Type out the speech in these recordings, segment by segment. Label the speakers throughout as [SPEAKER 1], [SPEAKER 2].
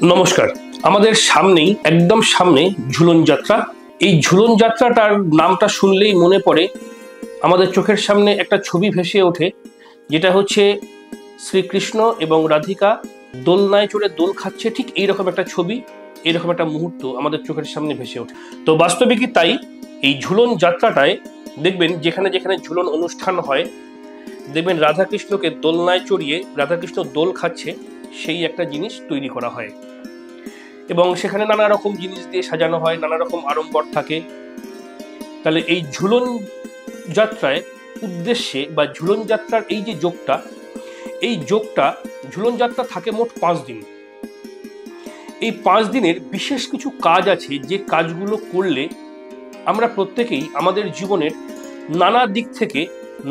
[SPEAKER 1] নমস্কার। আমাদের সামনেই একদম সামনে ঝুলন যাত্রা। এই ঝুলন যাত্রাটার নামটা শুনলেই মনে পড়ে আমাদের চোখের সামনে একটা ছবি ভেসে ওঠে, যেটা হচ্ছে শ্রীকৃষ্ণ এবং রাধিকা দোলনায় চড়ে দোল খাচ্ছে। ঠিক এইরকম একটা ছবি, এইরকম একটা মুহূর্ত আমাদের চোখের সামনে ভেসে ওঠে। তো বাস্তবিকই তাই। এই ঝুলন যাত্রাটায় দেখবেন যেখানে যেখানে ঝুলন অনুষ্ঠান হয়, দেখবেন রাধাকৃষ্ণকে দোলনায় চড়িয়ে রাধাকৃষ্ণ দোল খাচ্ছে, সেই একটা জিনিস তৈরি করা হয় এবং সেখানে নানা রকম জিনিস দিয়ে সাজানো হয়, নানা রকম আড়ম্বর থাকে। তাহলে এই ঝুলন যাত্রায় উদ্দেশ্যে বা ঝুলন যাত্রার এই যে যোগটা, এই যোগটা ঝুলন যাত্রা থাকে মোট 5 দিন। এই 5 দিনের বিশেষ কিছু কাজ আছে, যে কাজগুলো করলে আমরা প্রত্যেকেই আমাদের জীবনের নানা দিক থেকে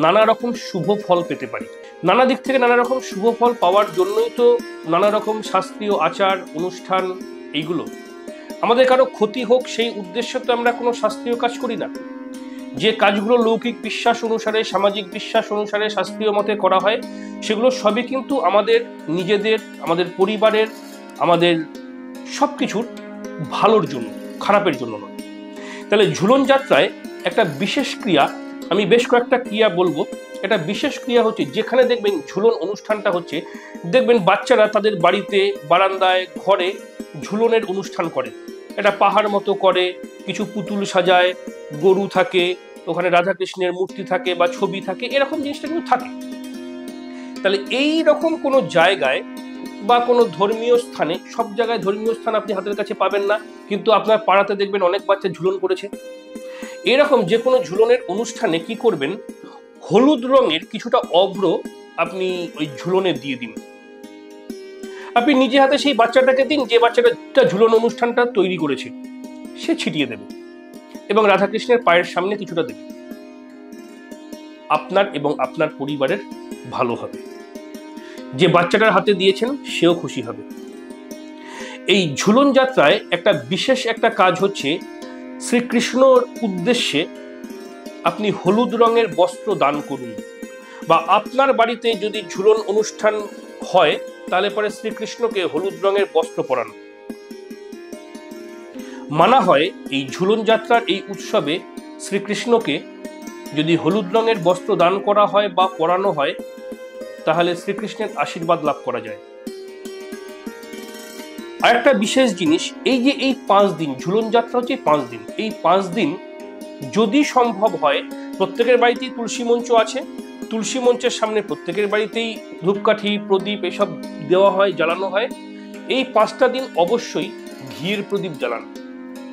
[SPEAKER 1] নানা রকম শুভ ফল পেতে পারি। নানা দিক থেকে নানা রকম শুভ ফল পাওয়ার জন্যই তো নানা রকম শাস্ত্রীয় আচার অনুষ্ঠান। এইগুলো আমাদের কারো ক্ষতি হোক সেই উদ্দেশ্যে তো আমরা কোনো শাস্ত্রীয় কাজ করি না। যে কাজগুলো লৌকিক বিশ্বাস অনুসারে, সামাজিক বিশ্বাস অনুসারে, শাস্ত্রীয় মতে করা হয়, সেগুলো সবই কিন্তু আমাদের নিজেদের, আমাদের পরিবারের, আমাদের সবকিছুর ভালোর জন্য, খারাপের জন্য নয়। তাহলে ঝুলন যাত্রায় একটা বিশেষ ক্রিয়া, আমি বেশ কয়েকটা ক্রিয়া বলবো। একটা বিশেষ ক্রিয়া হচ্ছে, যেখানে দেখবেন ঝুলন অনুষ্ঠানটা হচ্ছে, দেখবেন বাচ্চারা তাদের বাড়িতে, বারান্দায়, ঘরে ঝুলনের অনুষ্ঠান করে। একটা পাহাড় মতো করে, কিছু পুতুল সাজায়, গরু থাকে, ওখানে রাধাকৃষ্ণের মূর্তি থাকে বা ছবি থাকে, এরকম জিনিসটা কিন্তু থাকে। তাহলে এই রকম কোনো জায়গায় বা কোনো ধর্মীয় স্থানে, সব জায়গায় ধর্মীয় স্থান আপনি হাতের কাছে পাবেন না, কিন্তু আপনার পাড়াতে দেখবেন অনেক বাচ্চা ঝুলন করেছে। এরকম যে কোনো ঝুলনের অনুষ্ঠানে কি করবেন, হলুদ রঙের কিছুটা অভ্র আপনি ওই ঝুলনে দিয়ে দিন। আপনি নিজে হাতে সেই বাচ্চাটাকে দিন, যে বাচ্চাটা ঝুলন অনুষ্ঠানটা তৈরি করেছে, সে ছিটিয়ে দেবে এবং রাধাকৃষ্ণের পায়ের সামনে কিছুটা দেবে। আপনার এবং আপনার পরিবারের ভালো হবে, যে বাচ্চাটার হাতে দিয়েছেন সেও খুশি হবে। এই ঝুলন যাত্রায় একটা বিশেষ একটা কাজ হচ্ছে, শ্রীকৃষ্ণর উদ্দেশ্যে আপনি হলুদ রঙের বস্ত্র দান করুন, বা আপনার বাড়িতে যদি ঝুলন অনুষ্ঠান হয় তাহলে পরে শ্রীকৃষ্ণকে হলুদ রঙের বস্ত্র পরান। মানা হয় এই ঝুলন যাত্রার এই উৎসবে শ্রীকৃষ্ণকে যদি হলুদ রঙের বস্ত্র দান করা হয় বা পরানো হয়, তাহলে শ্রীকৃষ্ণের আশীর্বাদ লাভ করা যায়। আর একটা বিশেষ জিনিস, এই যে এই 5 দিন ঝুলন যাত্রা হচ্ছে 5 দিন, এই 5 দিন যদি সম্ভব হয়, প্রত্যেকের বাড়িতেই তুলসী মঞ্চ আছে, তুলসী মঞ্চের সামনে প্রত্যেকের বাড়িতেই ধূপকাঠি, প্রদীপ এসব দেওয়া হয়, জ্বালানো হয়। এই 5টা দিন অবশ্যই ঘিয়ের প্রদীপ জ্বালান।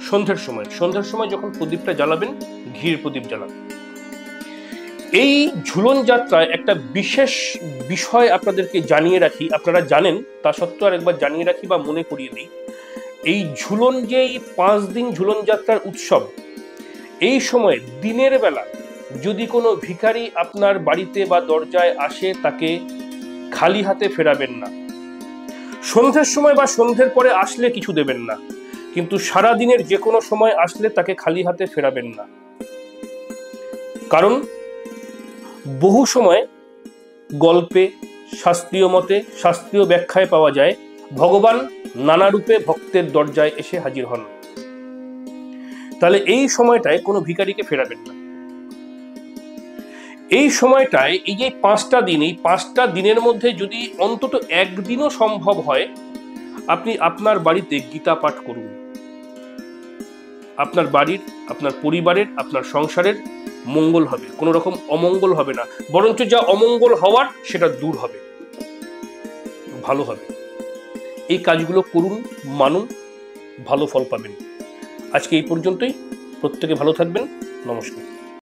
[SPEAKER 1] সন্ধ্যার সময় যখন প্রদীপটা জ্বালাবেন, ঘিয়ের প্রদীপ জ্বালান। এই ঝুলন যাত্রায় একটা বিশেষ বিষয় আপনাদেরকে জানিয়ে রাখি, আপনারা জানেন তা সত্ত্বেও আরেকবার জানিয়ে রাখি বা মনে করিয়ে দিই। এই ঝুলন, যে এই 5 দিন ঝুলন যাত্রার উৎসব, এই সময় দিনের বেলা যদি কোনো ভিখারি আপনার বাড়িতে বা দরজায় আসে, তাকে খালি হাতে ফেরাবেন না। সন্ধ্যের সময় বা সন্ধ্যের পরে আসলে কিছু দেবেন না, কিন্তু সারা দিনের যে কোনো সময় আসলে তাকে খালি হাতে ফেরাবেন না। কারণ বহু সময় গল্পে, শাস্ত্রীয় মতে, শাস্ত্রীয় ব্যাখ্যায় পাওয়া যায়, ভগবান নানা রূপে ভক্তের দরজায় এসে হাজির হন। তাহলে এই সময়টায় কোনো ভিখারিকে ফেরাবেন না। এই সময়টায় এই যে 5টা দিন, এই 5টা দিনের মধ্যে যদি অন্তত একদিনও সম্ভব হয়, আপনি আপনার বাড়িতে গীতা পাঠ করুন। আপনার বাড়ির, আপনার পরিবারের, আপনার সংসারের মঙ্গল হবে, কোনো রকম অমঙ্গল হবে না, বরঞ্চ যা অমঙ্গল হওয়ার সেটা দূর হবে, ভালো হবে। এই কাজগুলো করুন, মানুন, ভালো ফল পাবেন। আজকে এই পর্যন্তই। প্রত্যেকে ভালো থাকবেন। নমস্কার।